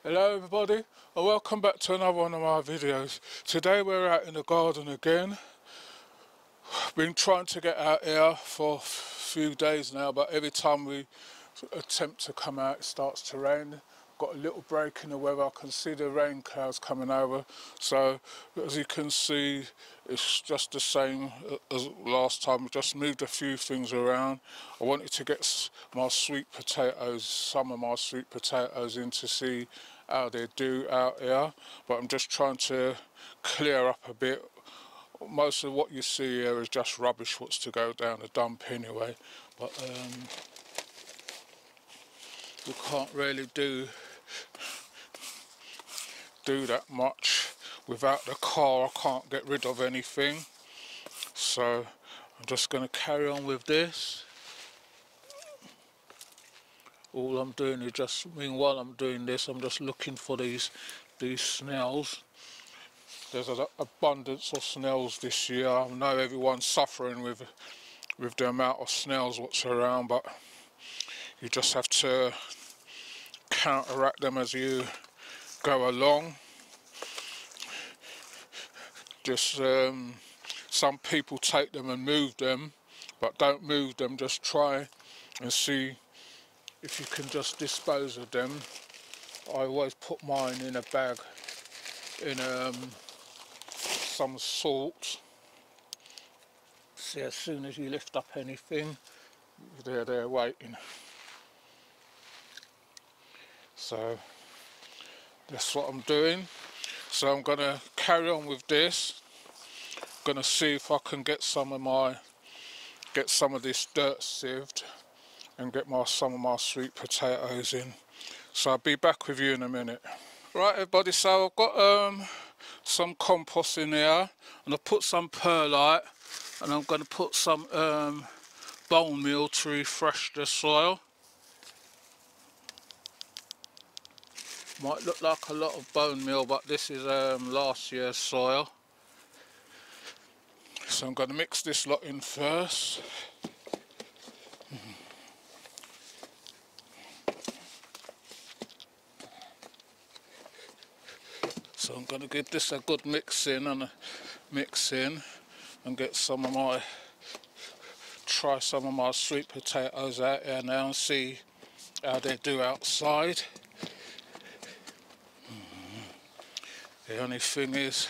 Hello everybody, and welcome back to another one of my videos. Today we're out in the garden again. Been trying to get out here for a few days now, but every time we attempt to come out it starts to rain. Got a little break in the weather. I can see the rain clouds coming over, so as you can see it's just the same as last time. We just moved a few things around. I wanted to get my sweet potatoes, some of my sweet potatoes in to see how they do out here, but I'm just trying to clear up a bit. Most of what you see here is just rubbish what's to go down the dump anyway, but you can't really do that much. Without the car I can't get rid of anything, so I'm just going to carry on with this. All I'm doing is just, while I'm doing this, I'm just looking for these snails. There's an abundance of snails this year. I know everyone's suffering with the amount of snails what's around, but you just have to counteract them as you go along. Just some people take them and move them, but don't move them, just try and see if you can just dispose of them. I always put mine in a bag in some salt. See, as soon as you lift up anything, they're there waiting. So that's what I'm doing. So I'm going to carry on with this. I'm going to see if I can get some of this dirt sieved and get some of my sweet potatoes in. So I'll be back with you in a minute. Right everybody, so I've got some compost in here, and I've put some perlite, and I'm going to put some bone meal to refresh the soil. Might look like a lot of bone meal, but this is last year's soil. So I'm going to mix this lot in first. So I'm going to give this a good mix in and get try some of my sweet potatoes out here now and see how they do outside. The only thing is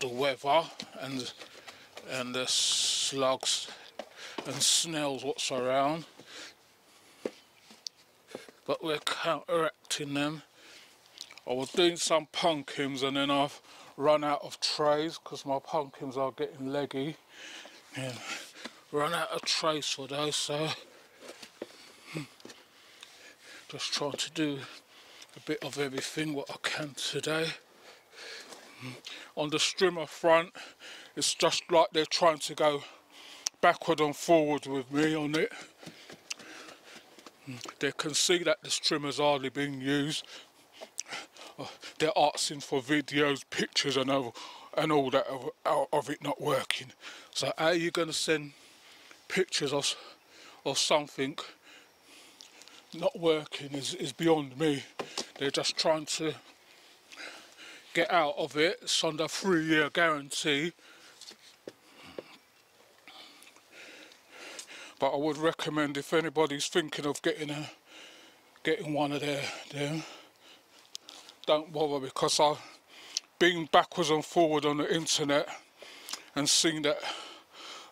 the weather and the slugs and snails what's around, but we're counteracting them. I was doing some pumpkins and then I've run out of trays because my pumpkins are getting leggy, and run out of trays for those, so just trying to do a bit of everything what I can today. On the strimmer front, it's just like they're trying to go backward and forward with me on it. They can see that the strimmer's hardly being used. They're asking for videos, pictures and all that of it not working. So how are you going to send pictures of something not working is beyond me. They're just trying to get out of it. It's under a 3-year guarantee. But I would recommend, if anybody's thinking of getting one of them, don't bother, because I've been backwards and forward on the internet and seen that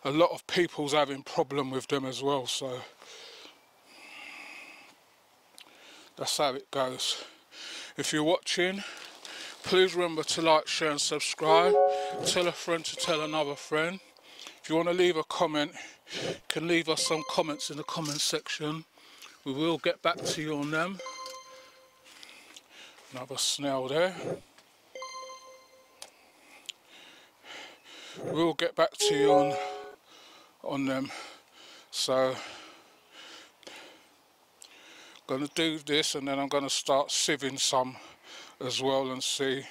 a lot of people's having problem with them as well, so that's how it goes. If you're watching, please remember to like, share and subscribe. Tell a friend to tell another friend. If you want to leave a comment, you can leave us some comments in the comment section. We will get back to you on them. Another snail there. We'll get back to you on them. So I'm going to do this, and then I'm going to start sieving some as well and see.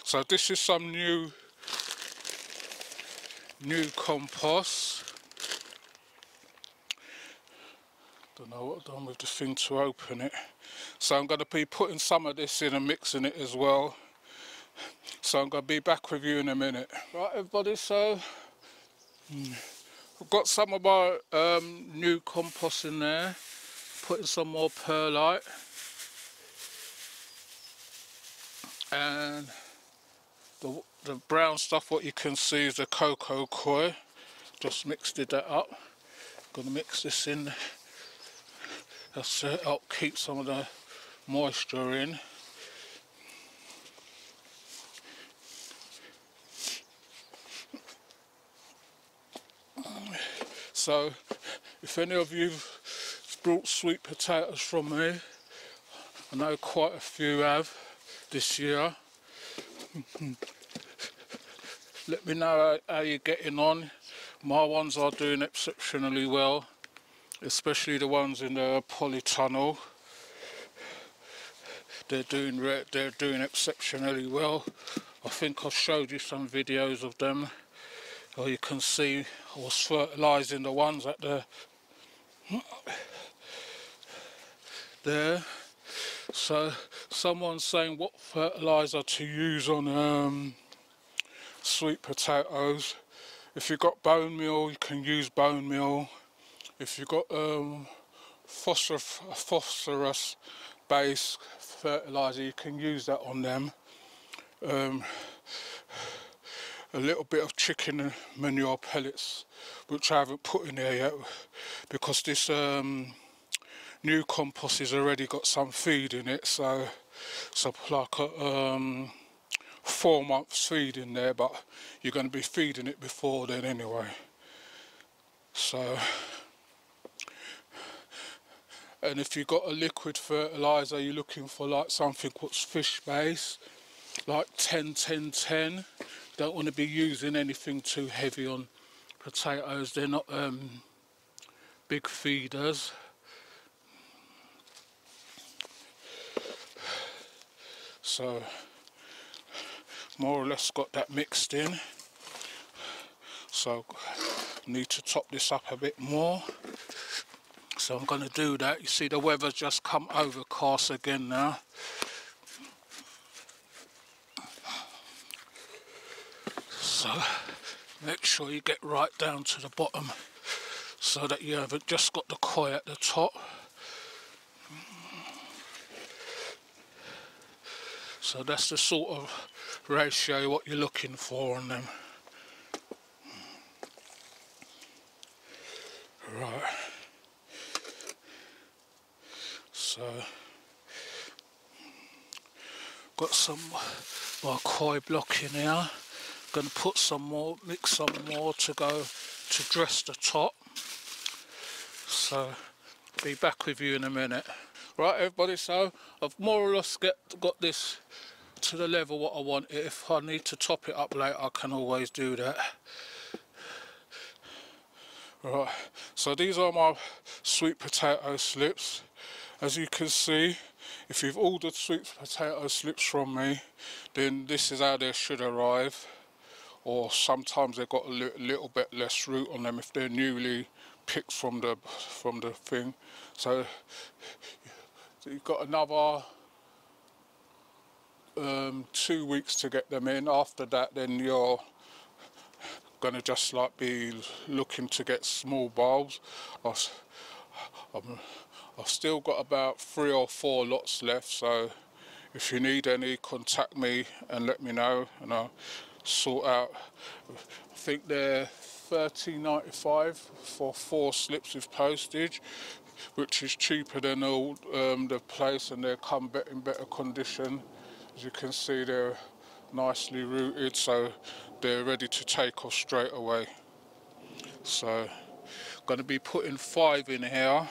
So this is some new compost. Don't know what I've done with the thing to open it. So I'm going to be putting some of this in and mixing it as well. So I'm going to be back with you in a minute. Right everybody, so I've got some of my new compost in there. Putting some more perlite. And the brown stuff, what you can see is the cocoa coir. Just mixed that up. Gonna mix this in. That's help keep some of the moisture in. So, if any of you've brought sweet potatoes from me, I know quite a few have this year. Let me know how you're getting on. My ones are doing exceptionally well, especially the ones in the polytunnel. They're doing exceptionally well. I think I've showed you some videos of them, or you can see I was fertilising the ones at the there. So someone's saying what fertiliser to use on sweet potatoes. If you've got bone meal, you can use bone meal. If you've got phosphorus based fertiliser, you can use that on them. A little bit of chicken manure pellets, which I haven't put in there yet because this new compost has already got some feed in it, so it's like a 4 months feed in there, but you're going to be feeding it before then anyway. So, and if you've got a liquid fertiliser, you're looking for like something what's fish based, like 10-10-10. Don't want to be using anything too heavy on potatoes, they're not big feeders. So more or less got that mixed in, so need to top this up a bit more. So I'm going to do that. You see the weather's just come overcast again now. So make sure you get right down to the bottom so that you haven't just got the coir at the top. So that's the sort of ratio what you're looking for on them. Right. So got some my coir block in here. Going to put some more, mix some more to go to dress the top. So be back with you in a minute. Right everybody, so I've more or less got this to the level what I want. If I need to top it up later, I can always do that. Right, so these are my sweet potato slips. As you can see, if you've ordered sweet potato slips from me, then this is how they should arrive. Or sometimes they've got a little bit less root on them if they're newly picked from the thing. So you've got another 2 weeks to get them in. After that, then you're gonna just like be looking to get small bulbs. I've still got about 3 or 4 lots left, so if you need any, contact me and let me know, and I'll sort out. I think they're $13.95 for 4 slips with postage, which is cheaper than all the place, and they come in better condition. As you can see, they're nicely rooted, so they're ready to take off straight away. So going to be putting 5 in here.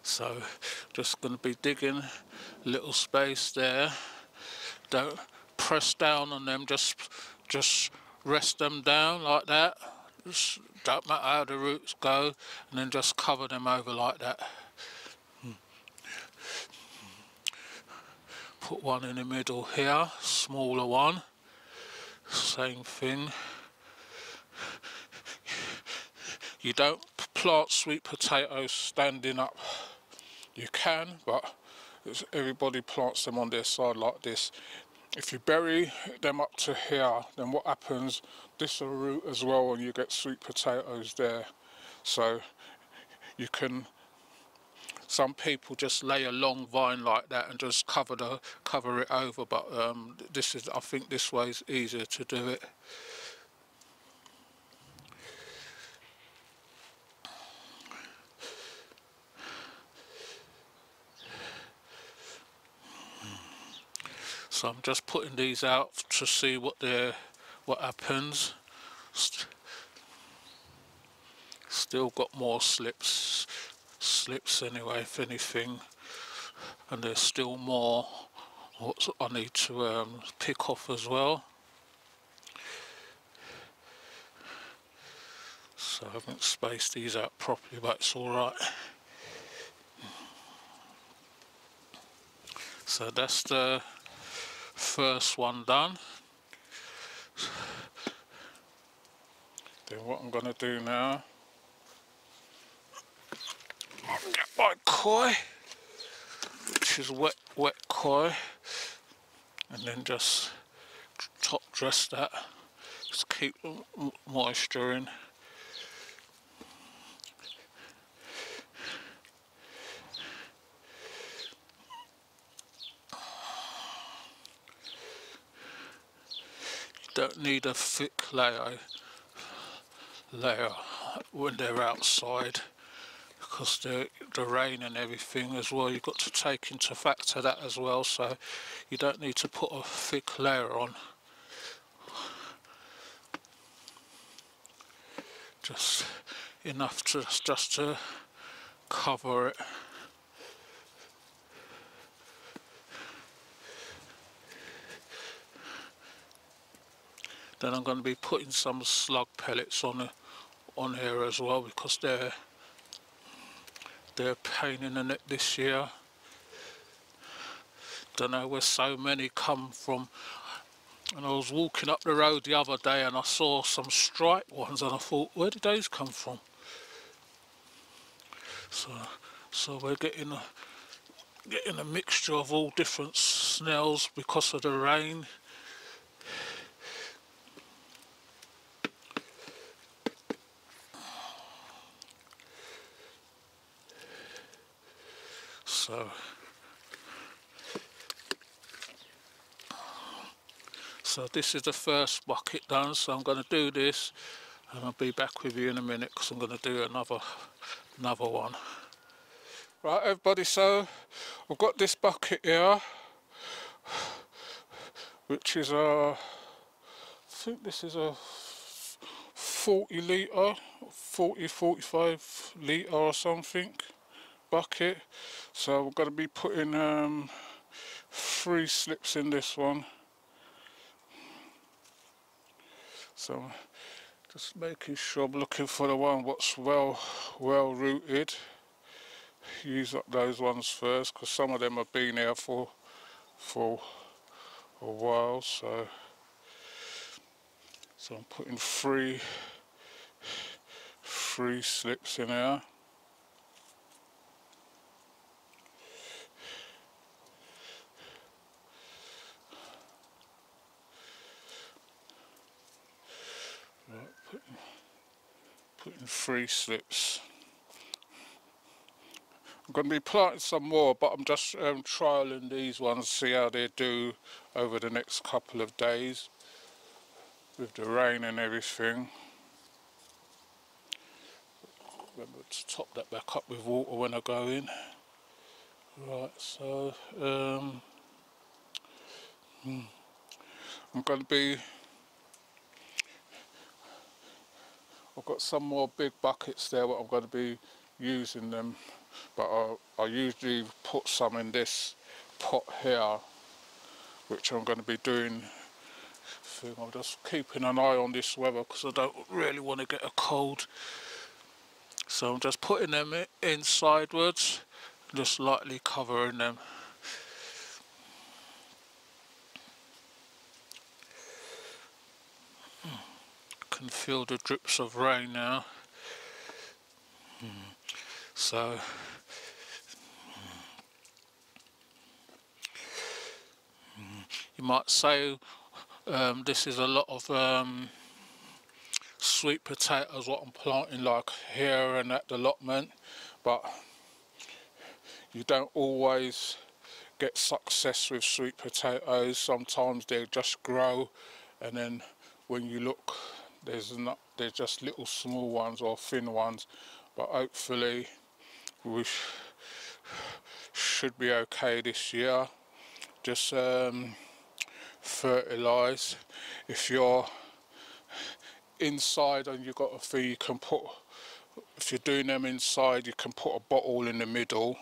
So just going to be digging a little space there. Don't press down on them, just rest them down like that. Just don't matter how the roots go, and then just cover them over like that. Put one in the middle here, smaller one, same thing. You don't plant sweet potatoes standing up. You can, but everybody plants them on their side like this. If you bury them up to here, then what happens, this will root as well and you get sweet potatoes there. So you can, some people just lay a long vine like that and just cover it over, but I think this way is easier to do it. So I'm just putting these out to see what happens. Still got more slips anyway, if anything, and there's still more what I need to pick off as well. So I haven't spaced these out properly, but it's all right. So that's the first one done. Then what I'm going to do now, get my koi, which is wet koi, and then just top dress that, just keep moisture in. You don't need a thick layer when they're outside, because the rain and everything as well, you've got to take into factor that as well, so you don't need to put a thick layer on. Just enough just to cover it. Then I'm going to be putting some slug pellets on here as well, because they're a pain in the neck this year. Don't know where so many come from. And I was walking up the road the other day and I saw some striped ones and I thought, where did those come from? So we're getting a mixture of all different smells because of the rain. So this is the first bucket done, so I'm going to do this and I'll be back with you in a minute because I'm going to do another one. Right everybody, so I've got this bucket here, which is I think this is a 40 litre, 45 litre or something bucket. So we're going to be putting 3 slips in this one. So just making sure I'm looking for the one what's well rooted. Use up those ones first because some of them have been here for a while. So I'm putting three slips in here. Right, putting 3 slips. I'm going to be planting some more, but I'm just trialling these ones, see how they do over the next couple of days with the rain and everything. Remember to top that back up with water when I go in. Right, so I'm going to be, I've got some more big buckets there what I'm going to be using them, but I usually put some in this pot here, which I'm going to be doing. I'm just keeping an eye on this weather because I don't really want to get a cold. So I'm just putting them in sidewards, just lightly covering them. Can feel the drips of rain now. So you might say this is a lot of sweet potatoes what I'm planting like here and at the allotment, but you don't always get success with sweet potatoes. Sometimes they just grow, and then when you look, there's just little small ones or thin ones, but hopefully we should be okay this year. Just fertilise. If you're inside and you've got a feed, you can put, if you're doing them inside, you can put a bottle in the middle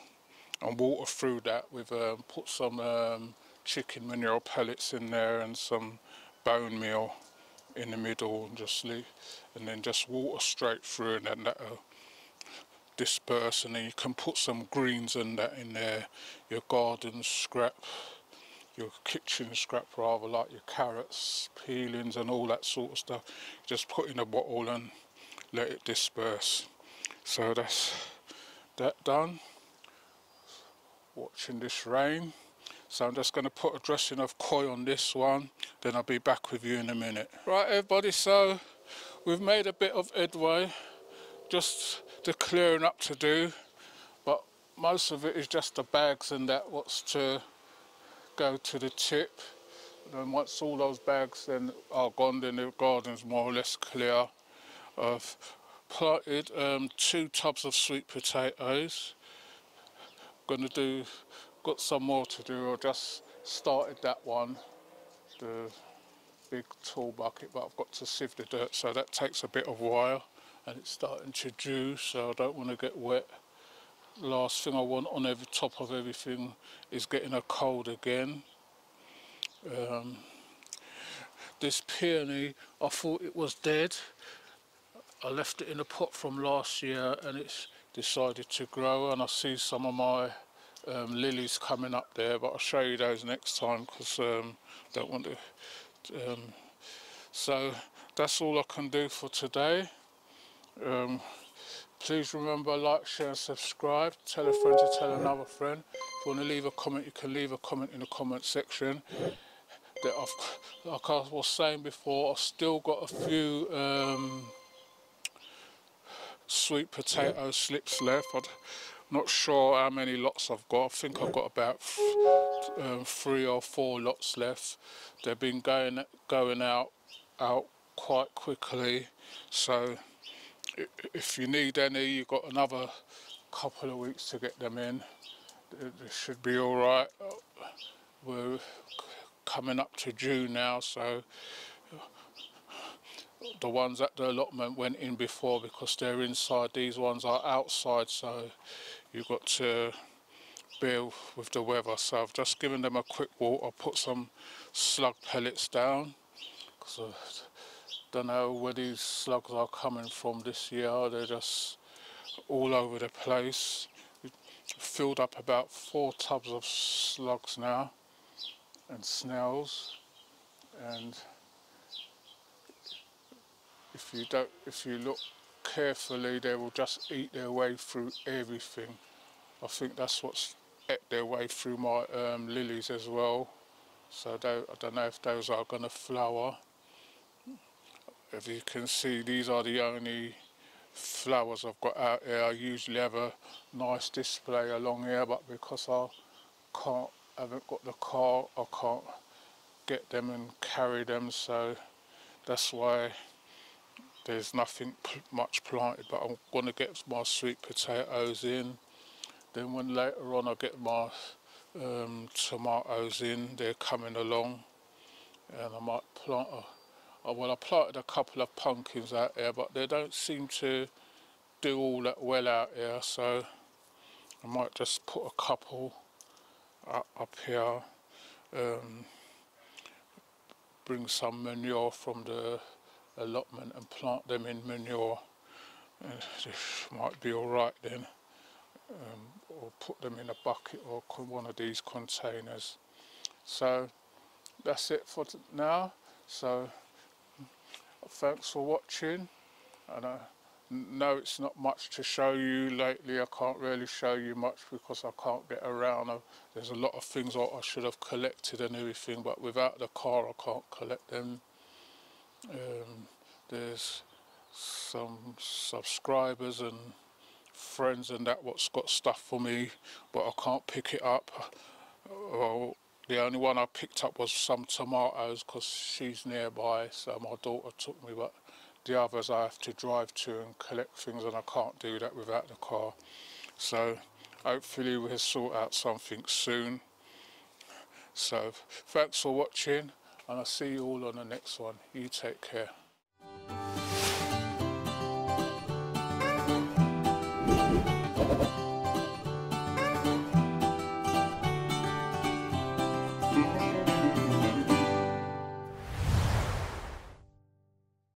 and water through that with put some chicken manure pellets in there and some bone meal in the middle, and just leave, and then just water straight through, and then that'll disperse. And then you can put some greens and that in there, your garden scrap, your kitchen scrap rather, like your carrots, peelings and all that sort of stuff. Just put in a bottle and let it disperse. So that's that done. Watching this rain. So I'm just going to put a dressing of koi on this one, then I'll be back with you in a minute. Right everybody, so we've made a bit of headway, just the clearing up to do, but most of it is just the bags and that what's to go to the tip. And once all those bags then are gone, then the garden's more or less clear. I've planted 2 tubs of sweet potatoes. Got some more to do. I just started that one, the big tall bucket, but I've got to sieve the dirt, so that takes a bit of while, and it's starting to dew, so I don't want to get wet. Last thing I want on every top of everything is getting a cold again. This peony, I thought it was dead. I left it in a pot from last year and it's decided to grow, and I see some of my lilies coming up there, but I'll show you those next time because don't want to. So that's all I can do for today. Please remember, like, share and subscribe. Tell a friend to tell another friend. If you want to leave a comment, you can leave a comment in the comment section. That like I was saying before, I've still got a few sweet potato slips left. I'm not sure how many lots I've got. I think I've got about 3 or 4 lots left. They've been going out quite quickly, so if you need any, you've got another couple of weeks to get them in. It should be all right. We're coming up to June now, so the ones at the allotment went in before because they're inside. These ones are outside, so you've got to bear with the weather. So I've just given them a quick walk. I put some slug pellets down because I don't know where these slugs are coming from this year. They're just all over the place. We filled up about 4 tubs of slugs now and snails, and if you look carefully, they will just eat their way through everything. I think that's what's ate their way through my lilies as well. So I don't know if those are going to flower. As you can see, these are the only flowers I've got out here. I usually have a nice display along here, but because I haven't got the car, I can't get them and carry them, so that's why there's nothing much planted. But I'm going to get my sweet potatoes in. Then when later on I get my tomatoes in, they're coming along, and I might plant well, I planted a couple of pumpkins out there, but they don't seem to do all that well out here, so I might just put a couple up here, bring some manure from the allotment and plant them in manure. This might be all right then, or put them in a bucket or one of these containers. So that's it for now. So thanks for watching, and No, it's not much to show you lately. I can't really show you much because I can't get around. There's a lot of things I should have collected and everything, but without the car I can't collect them. There's some subscribers and friends and that what's got stuff for me, but I can't pick it up. Well, the only one I picked up was some tomatoes because she's nearby, so my daughter took me, but the others I have to drive to and collect things, and I can't do that without the car. So hopefully we'll sort out something soon. So thanks for watching, and I'll see you all on the next one. You take care.